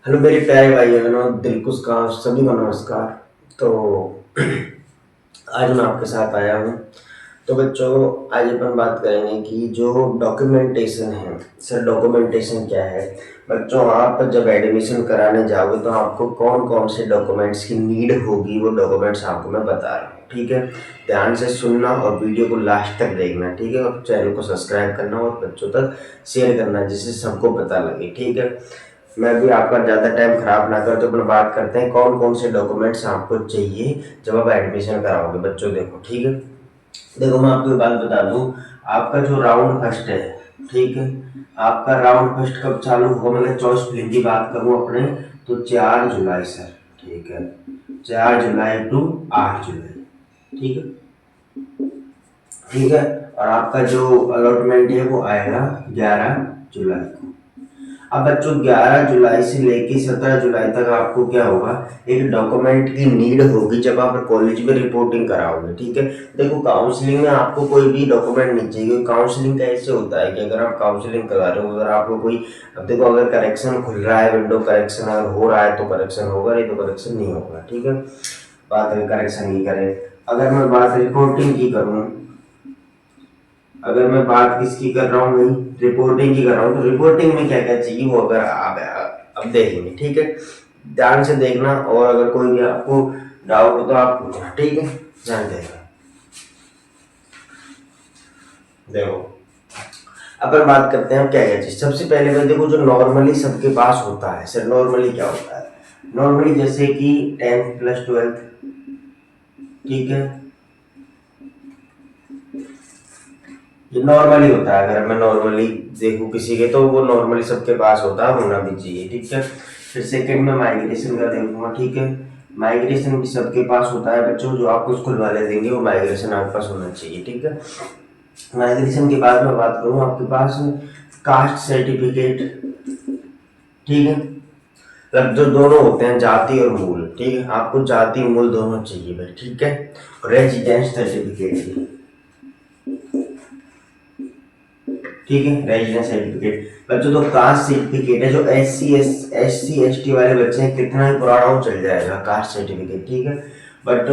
Hello मेरे प्यारे भाई बहनों, दिलकुश का सभी को नमस्कार। तो आज मैं आपके साथ आया हूँ। तो बच्चों, आज अपन बात करेंगे कि जो डॉक्यूमेंटेशन है। सर, डॉक्यूमेंटेशन क्या है? बच्चों, आप जब एडमिशन कराने जाओगे तो आपको कौन कौन से डॉक्यूमेंट्स की नीड होगी, वो डॉक्यूमेंट्स आपको मैं बता रहा हूँ। ठीक है, ध्यान से सुनना और वीडियो को लास्ट तक देखना। ठीक है, और चैनल को सब्सक्राइब करना और बच्चों तक शेयर करना, जिससे सबको पता लगे। ठीक है, मैं भी आपका ज़्यादा टाइम खराब ना कर, तो अपन बात करते हैं कौन कौन से डॉक्यूमेंट्स आपको चाहिए जब आप एडमिशन कराओगे। बच्चों देखो, ठीक है, देखो मैं आपको एक बात बता दूं। आपका जो राउंड फर्स्ट है, ठीक है, आपका राउंड फर्स्ट कब चालू होगा? मतलब चॉइस फिलिंग की बात करूं अपने, तो 4 जुलाई सर। ठीक है, 4 जुलाई टू 8 जुलाई। ठीक है, ठीक है। और आपका जो अलॉटमेंट है वो आएगा 11 जुलाई को। अब बच्चों, 11 जुलाई से लेके 17 जुलाई तक आपको क्या होगा? एक डॉक्यूमेंट की नीड होगी जब आप कॉलेज में रिपोर्टिंग कराओगे। ठीक है, देखो काउंसलिंग में आपको कोई भी डॉक्यूमेंट नहीं चाहिए। काउंसलिंग का ऐसे होता है कि अगर आप काउंसलिंग करा रहे हो, अगर आपको कोई, अब देखो, अगर करेक्शन खुल रहा है, विंडो करेक्शन अगर हो रहा है तो करेक्शन होगा, नहीं तो करेक्शन नहीं होगा। ठीक है, बात अगर करेक्शन की करें, अगर मैं बात रिपोर्टिंग की करूँ, अगर मैं बात किसकी कर रहा हूँ भाई, रिपोर्टिंग की कर रहा हूँ, तो रिपोर्टिंग में क्या क्या चाहिए वो अगर आप अब देखेंगे। ठीक है, ध्यान से देखना, और अगर कोई भी आपको डाउट हो तो आप पूछना। ठीक है, ध्यान देना। देखो, अपन बात करते हैं क्या क्या चीज। सबसे पहले मैं देखो, जो नॉर्मली सबके पास होता है सर, नॉर्मली क्या होता है? नॉर्मली जैसे कि 10th प्लस 12th। ठीक है, ये नॉर्मली होता है। अगर मैं नॉर्मली देखूं किसी के, तो वो नॉर्मली सबके पास होता है, होना भी चाहिए। ठीक है, फिर सेकंड में माइग्रेशन का देखूंगा। ठीक है, माइग्रेशन भी सबके पास होता है बच्चों, जो आपको स्कूल वाले देंगे वो माइग्रेशन आपके पास होना चाहिए। ठीक है, माइग्रेशन के बाद में बात करूँ आपके पास कास्ट सर्टिफिकेट। ठीक है, मतलब जो दोनों होते हैं, जाति और मूल। ठीक है, आपको जाति मूल दोनों चाहिए भाई। ठीक है, रेजिडेंस सर्टिफिकेट। ठीक है, रेजिडेंस सर्टिफिकेट। बच्चों, तो कास्ट सर्टिफिकेट है, जो एस सी एस टी वाले बच्चे हैं, कितना ही पुराना हो चल जाएगा कास्ट सर्टिफिकेट। ठीक है, बट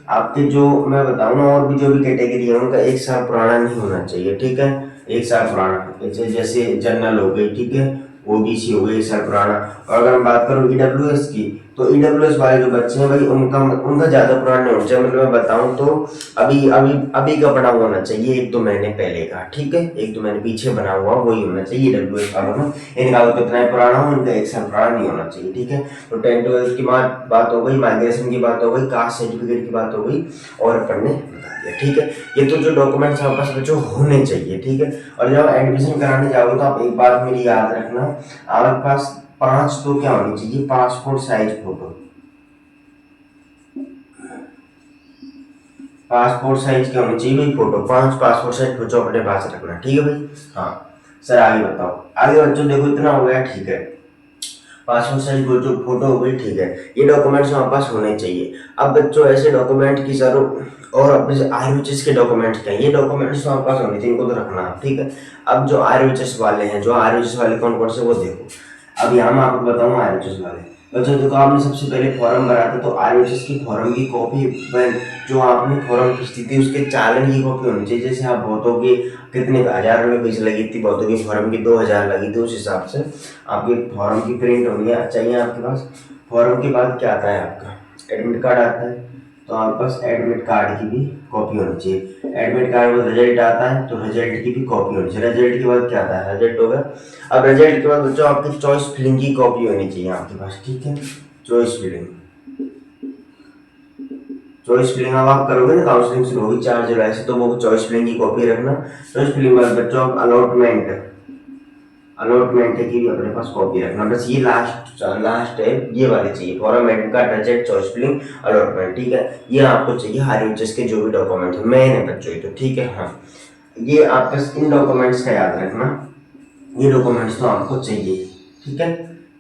आपके जो मैं बताऊँ ना, और भी जो भी कैटेगरी है उनका 1 साल पुराना नहीं होना चाहिए। ठीक है, 1 साल पुराना, जैसे जनरल हो गई, ठीक है, ओबीसी हो गई 1 साल पुराना। और अगर मैं बात करूँ ईडब्ल्यूएस की, तो ईडब्ल्यूएस वाले जो बच्चे हैं भाई, उनका उनका ज्यादा पुराना नहीं होना चाहिए। मतलब मैं बताऊं तो अभी अभी अभी का बना हुआ होना चाहिए, 1-2 महीने पहले का। ठीक है, 1-2 महीने पीछे बना हुआ वही होना चाहिए डब्ल्यू वालों में। इनका तो कितना ही पुराना हो, इनका 1 साल पुराना नहीं होना चाहिए। ठीक है, तो 10th-12th की बात हो गई, माइग्रेशन की बात हो गई, कास्ट सर्टिफिकेट की बात हो गई, और अपन ने बता दिया। ठीक है, ये तो जो डॉक्यूमेंट्स आपके पास बच्चों होने चाहिए। ठीक है, और जब एडमिशन कराने जाओगे तो आप एक बात मेरी याद रखना, आपके पास 5 तो क्या होनी चाहिए, passport size photo. Passport size क्या होनी चाहिए भाई, फोटो। 5 पासपोर्ट साइज फोटो अपने पास रखना। ठीक है भाई। हाँ सर, आगे बताओ। आगे बच्चों देखो, इतना हो गया। ठीक है, पासपोर्ट साइज फोटो फोटो हो गई। ठीक है, ये डॉक्यूमेंट्स हमारे पास होने चाहिए। अब बच्चों, ऐसे डॉक्यूमेंट की जरूरत, और अपने आरयूएचएस के डॉक्यूमेंट्स क्या है, ये डॉक्यूमेंट्स हमारे पास होने चाहिए, इनको तो रखना है। ठीक है, अब जो आरयूएचएस वाले हैं, जो आरयूएचएस वाले कौन कौन से, वो देखो। अब यहाँ मैं आपको बताऊंगा आरयूएचएस वाले। बच्चों देखो, आपने सबसे पहले फॉर्म भरा था, तो आरयूएचएस की फॉर्म की कॉपी, जो आपने फॉर्म खींची थी उसके चालन की कॉपी होनी चाहिए। जैसे आप बहुतों की कितने 1000 रुपये फीस लगी थी, बहुतों की फॉर्म की 2000 लगी थी, उस हिसाब से आपके फॉर्म की प्रिंट होनी चाहिए आपके पास। फॉर्म के बाद क्या आता है, आपका एडमिट कार्ड आता है, तो आपके पास एडमिट कार्ड की भी कॉपी होनी चाहिए। एडमिट कार्ड में रिजल्ट आता है, तो रिजल्ट की भी कॉपी होनी चाहिए। रिजल्ट के बाद क्या आता है, रिजल्ट हो गया। अब रिजल्ट के बाद बच्चों, आपकी चॉइस फिलिंग की कॉपी होनी चाहिए आपके पास। ठीक है, चॉइस फिलिंग, चॉइस फिलिंग अब आप करोगे ना, काउंसलिंग शुरू होगी 4 जुलाई से, तो वो चॉइस फिलिंग की कॉपी रखना। चॉइस फिलिंग बाद बच्चों, आप अलॉटमेंट, अलॉटमेंट की भी अपने पास कॉपी रखना। बस ये लास्ट लास्ट है, ये वाले चाहिए, form admit card, result, choice filling, allotment. ठीक है, ये आपको चाहिए हर यूएचएस के जो भी डॉक्यूमेंट है, मेन है बच्चों ये तो। ठीक है, हाँ, ये आपके इन डॉक्यूमेंट्स का याद रखना, ये डॉक्यूमेंट्स तो आपको चाहिए। ठीक है,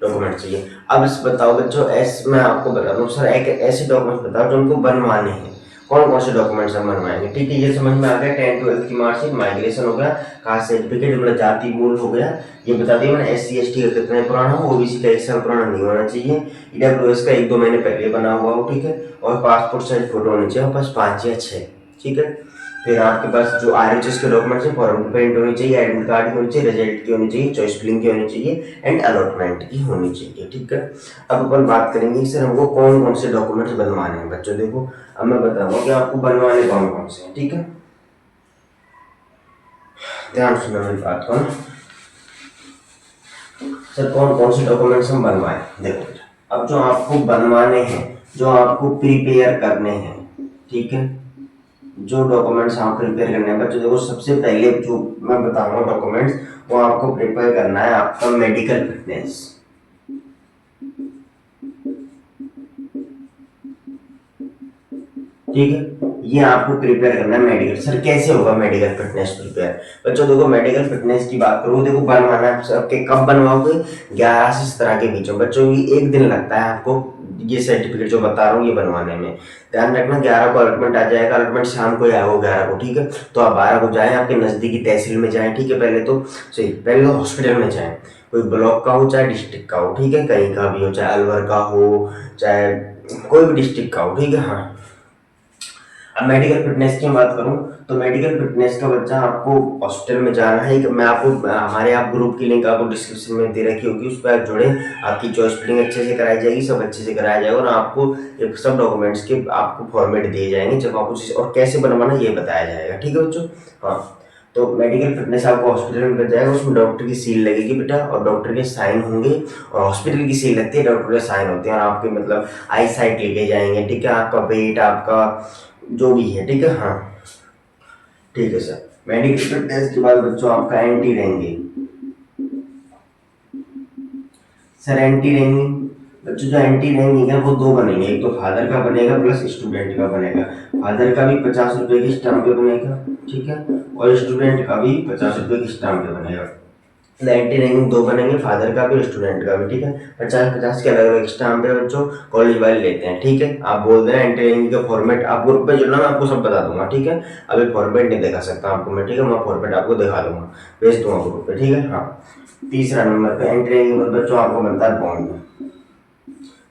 डॉक्यूमेंट चाहिए। अब इस बताओ बच्चों, मैं आपको बता दूं सर, एक ऐसे डॉक्यूमेंट्स बताओ जो उनको बनवाने हैं। कौन कौन से डॉक्यूमेंट्स हम बनवाएंगे। ठीक है, ये समझ में आ गया। 10th-12th की मार्कशीट, माइग्रेशन हो गया, कास्ट सर्टिफिकेट मतलब जाति मूल हो गया, ये बता दिया मैंने। SC ST का कितना पुराना हो, OBC का 1 साल पुराना नहीं होना चाहिए, EWS का 1-2 महीने पहले बना हुआ हो। ठीक है, और पासपोर्ट साइज फोटो होनी चाहिए बस 5 या 6। ठीक है, फिर आपके पास जो RHS के डॉक्यूमेंट्स हैं, फॉर्म की प्रिंट होनी चाहिए, एडमिट कार्ड की होनी चाहिए, रिजल्ट की होनी चाहिए, चॉइस फिलिंग की होनी चाहिए एंड अलॉटमेंट की होनी चाहिए। ठीक है, अब अपन बात करेंगे कि सर हमको कौन कौन से डॉक्यूमेंट्स बनवाने हैं। बच्चों देखो, अब मैं बताऊंगा कि आपको बनवाने कौन कौन से हैं। ठीक है, ध्यान सुनो मेरी बात को। सर कौन कौन से डॉक्यूमेंट्स हम बनवाएं, देखो अब जो आपको बनवाने हैं, जो आपको प्रिपेयर करने हैं, ठीक है, जो डॉक्यूमेंट्स आप प्रिपेयर करने हैं बच्चों, देखो सबसे पहले जो मैं बताऊंगा डॉक्यूमेंट्स, वो आपको प्रिपेयर करना है आपका मेडिकल फिटनेस। ठीक है, ये आपको प्रिपेयर करना है मेडिकल। सर कैसे होगा मेडिकल फिटनेस प्रिपेयर? बच्चों देखो, मेडिकल फिटनेस की बात करूँ, देखो बनवाना है सबके, कब बनवाओगे? 11 से 17 के बीच में। बच्चों ये 1 दिन लगता है आपको ये सर्टिफिकेट जो बता रहा हूँ ये बनवाने में। ध्यान रखना, 11 को अलॉटमेंट आ जाएगा, अलॉटमेंट शाम को आएगा 11 को। ठीक है, तो आप 12 को जाएं, आपके नजदीकी तहसील में जाएं। ठीक है, पहले तो हॉस्पिटल में जाएं, कोई ब्लॉक का हो चाहे डिस्ट्रिक्ट का हो। ठीक है, कहीं का भी हो, चाहे अलवर का हो चाहे कोई भी डिस्ट्रिक्ट का हो। ठीक है, हाँ। अब मेडिकल फिटनेस की बात करूं, तो मेडिकल फिटनेस का बच्चा आपको हॉस्पिटल में जाना है। मैं आपको हमारे आप ग्रुप की लिंक आपको डिस्क्रिप्शन में दे रखी होगी, उस पर आप जुड़े, आपकी चॉइस फिलिंग अच्छे से कराई जाएगी, सब अच्छे से कराया जाएगा और आपको सब डॉक्यूमेंट्स के आपको फॉर्मेट दिए जाएंगे, जब आपको और कैसे बनवाना ये बताया जाएगा। ठीक है बच्चों, हाँ। तो मेडिकल फिटनेस आपको हॉस्पिटल में मिल जाएगा, उसमें डॉक्टर की सील लगेगी बेटा, और डॉक्टर के साइन होंगे, और हॉस्पिटल की सील लगती है, डॉक्टर के साइन होते हैं, और आपके मतलब आई साइट लेके जाएंगे। ठीक है, आपका वेट, आपका जो भी है। ठीक है, हाँ ठीक है सर। मेडिकल फिटनेस के बाद बच्चों आपका एंटी रहेंगे। सर एंटी रैंकिंग, बच्चों जो एंटी रैंकिंग है वो 2 बनेंगे, एक तो फादर का बनेगा प्लस स्टूडेंट का बनेगा। फादर का भी 50 रुपए की स्टाम्प पे बनेगा, ठीक है, और स्टूडेंट का भी 50 रुपए की स्टाम्प पे बनेगा। एंटी रैंकिंग 2 बनेंगे, फादर का भी और स्टूडेंट का भी। ठीक है, 50-50 के अलग अलग स्टाम्प पे बच्चों कॉलेज वाले लेते हैं। ठीक है, आप बोल देना एंटी रैंकिंग का फॉर्मेट, आप ग्रुप पे जुड़ना, मैं आपको सब बता दूंगा। ठीक है, अभी फॉर्मेट नहीं दिखा सकता आपको मैं। ठीक है, मैं फॉर्मेट आपको दिखा दूंगा, भेज दूंगा ग्रुप पे। ठीक है, हाँ। तीसरा नंबर पे एंटी रैंकिंग बच्चों आपको बनता है बॉन्ड।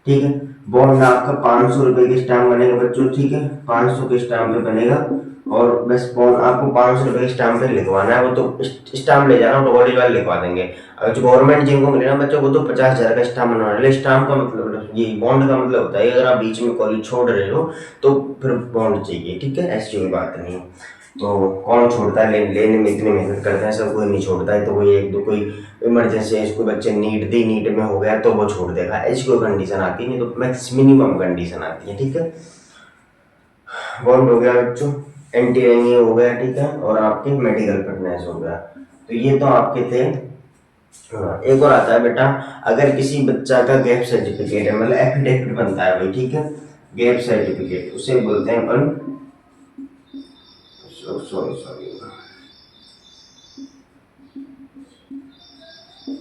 ठीक है, बॉन्ड आपका 500 रुपए के स्टाम्प बनेगा बच्चों। ठीक है, 500 के स्टाम्प पे बनेगा, और बस बॉन्ड आपको 500 रुपए के स्टाम्प पे लिखवाना है, वो तो स्टाम्प ले जाना तो कॉलेज वाले लिखवा देंगे। अगर जो गवर्नमेंट जिनको मिलेगा बच्चों, वो तो 50,000 का स्टाम्प बनवाना है। स्टाम्प का मतलब ये बॉन्ड का मतलब होता है, अगर आप बीच में कॉलेज छोड़ रहे हो तो फिर बॉन्ड चाहिए। ठीक है, ऐसी कोई बात नहीं है। तो कौन छोड़ता है, लेने में इतनी मेहनत करते हैं सब, कोई नहीं छोड़ता है। तो कोई एक दो कोई इमरजेंसी है, इसको बच्चे नीट में हो गया तो वो छोड़ देगा, ऐसी कोई कंडीशन आती नहीं, तो मैक्स मिनिमम कंडीशन आती है। ठीक है, बॉन्ड हो गया बच्चों, एंटी रैंकिंग हो गया, ठीक है, और आपकी मेडिकल फिटनेस हो गया। तो ये तो आपके थे। हाँ, एक और आता है बेटा, अगर किसी बच्चा का गैप सर्टिफिकेट है, मतलब एफिडेविट बनता है भाई। ठीक है, गैप सर्टिफिकेट उसे बोलते हैं अपन, सॉरी सॉरी,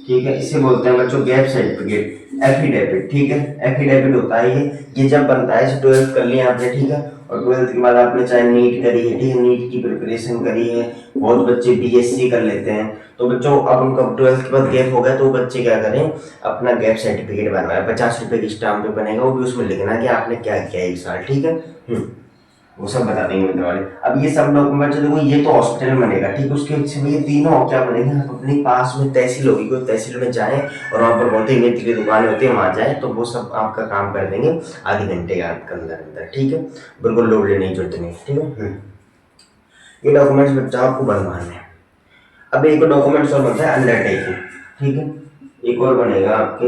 ठीक है, इसे बोलते हैं बच्चों गैप सर्टिफिकेट, एफिडेविट। ठीक है, एफिडेविट होता है ये जब बनता है, 12th कर लिया आपने। ठीक है, और 12th के बाद आपने चाहे नीट करी है, ठीक है, नीट की प्रिपरेशन करी है, बहुत बच्चे BSc कर लेते हैं। तो बच्चों अब उनका 12th के बाद गैप हो गया, तो बच्चे क्या करें, अपना गैप सर्टिफिकेट बनवाए, 50 रुपए की स्टाम्प पे बनेगा, वो भी उसमें लिखना कि आपने क्या किया 1 साल। ठीक है, वो सब बता देंगे मित्र वाले। अब ये सब डॉक्यूमेंट देखो, ये तो हॉस्पिटल में बनेगा। ठीक है, उसके पीछे में ये तीनों क्या बनेगा, आप अपने पास में तहसील होगी, कोई तहसील में जाएं और वहाँ पर बहुत ही मित्र की दुकानें होती है, वहाँ जाए तो वो सब आपका काम कर देंगे आधे घंटे के अंदर अंदर। ठीक है, बिल्कुल लोड लेने की जरूरत नहीं। ठीक है, ये डॉक्यूमेंट्स बच्चा आपको बनवाने हैं। अब एक डॉक्यूमेंट्स और बनता है अंडरटेकिंग। ठीक है, एक और बनेगा आपके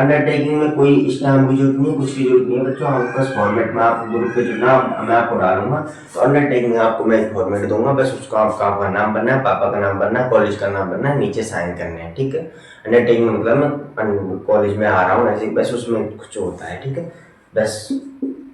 अंडरटेकिंग में कोई स्टाम्प की जरूरत नहीं है, कुछ की जरूरत नहीं है बच्चों, आपके पास फॉर्मेट में आप ग्रुप पे जुड़ना, मैं आपको डालूंगा। तो अंडरटेकिंग आपको मैं फॉर्मेट दूंगा, बस उसको आपका नाम बनना है, पापा का नाम बनना है, कॉलेज का नाम बनना है, नीचे साइन करने हैं। ठीक है, अंडरटेकिंग मतलब मैं कॉलेज में आ रहा हूँ ऐसे, बस उसमें कुछ होता है। ठीक है, बस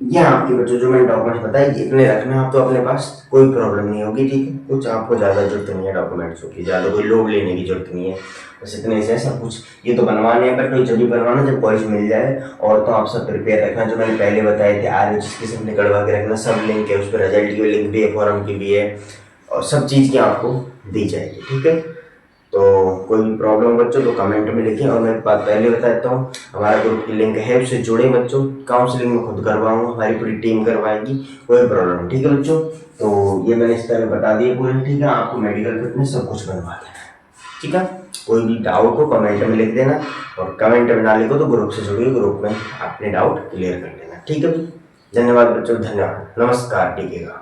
ये आपके बच्चों जो मैंने डॉक्यूमेंट्स बताए ये इतने रखना, आप तो अपने पास कोई प्रॉब्लम नहीं होगी, ठीक है। कुछ आपको ज़्यादा जरूरत नहीं है डॉक्यूमेंट्स की, ज़्यादा कोई लोड लेने की जरूरत नहीं है। बस इतने से सब कुछ ये तो बनवाने हैं, बट जब भी बनवाना जब कॉलेज मिल जाए। और तो आप सब प्रिपेयर रखना जो मैंने पहले बताए थे, RHS की सब निकलवा के रखना, सब लिंक है उस पर, रिजल्ट की लिंक भी है, फॉर्म की भी है, और सब चीज़ की आपको दी जाएगी, ठीक है। तो कोई भी प्रॉब्लम हो बच्चों तो कमेंट में लिखें। और मैं एक बात पहले बता देता हूँ, हमारा ग्रुप की लिंक है, उससे जुड़े बच्चों। काउंसलिंग में खुद करवाऊंगा, हमारी पूरी टीम करवाएगी, कोई प्रॉब्लम नहीं, ठीक है बच्चों। तो ये मैंने इस तरह बता दिया पूरे, ठीक है। आपको मेडिकल फिटनेस सब कुछ बनवा देना, ठीक है। कोई भी डाउट हो कमेंट में लिख देना, और कमेंट में ना लिखो तो ग्रुप से जुड़िए, ग्रुप में अपने डाउट क्लियर कर लेना, ठीक है। धन्यवाद बच्चों, धन्यवाद, नमस्कार, टीकेगा।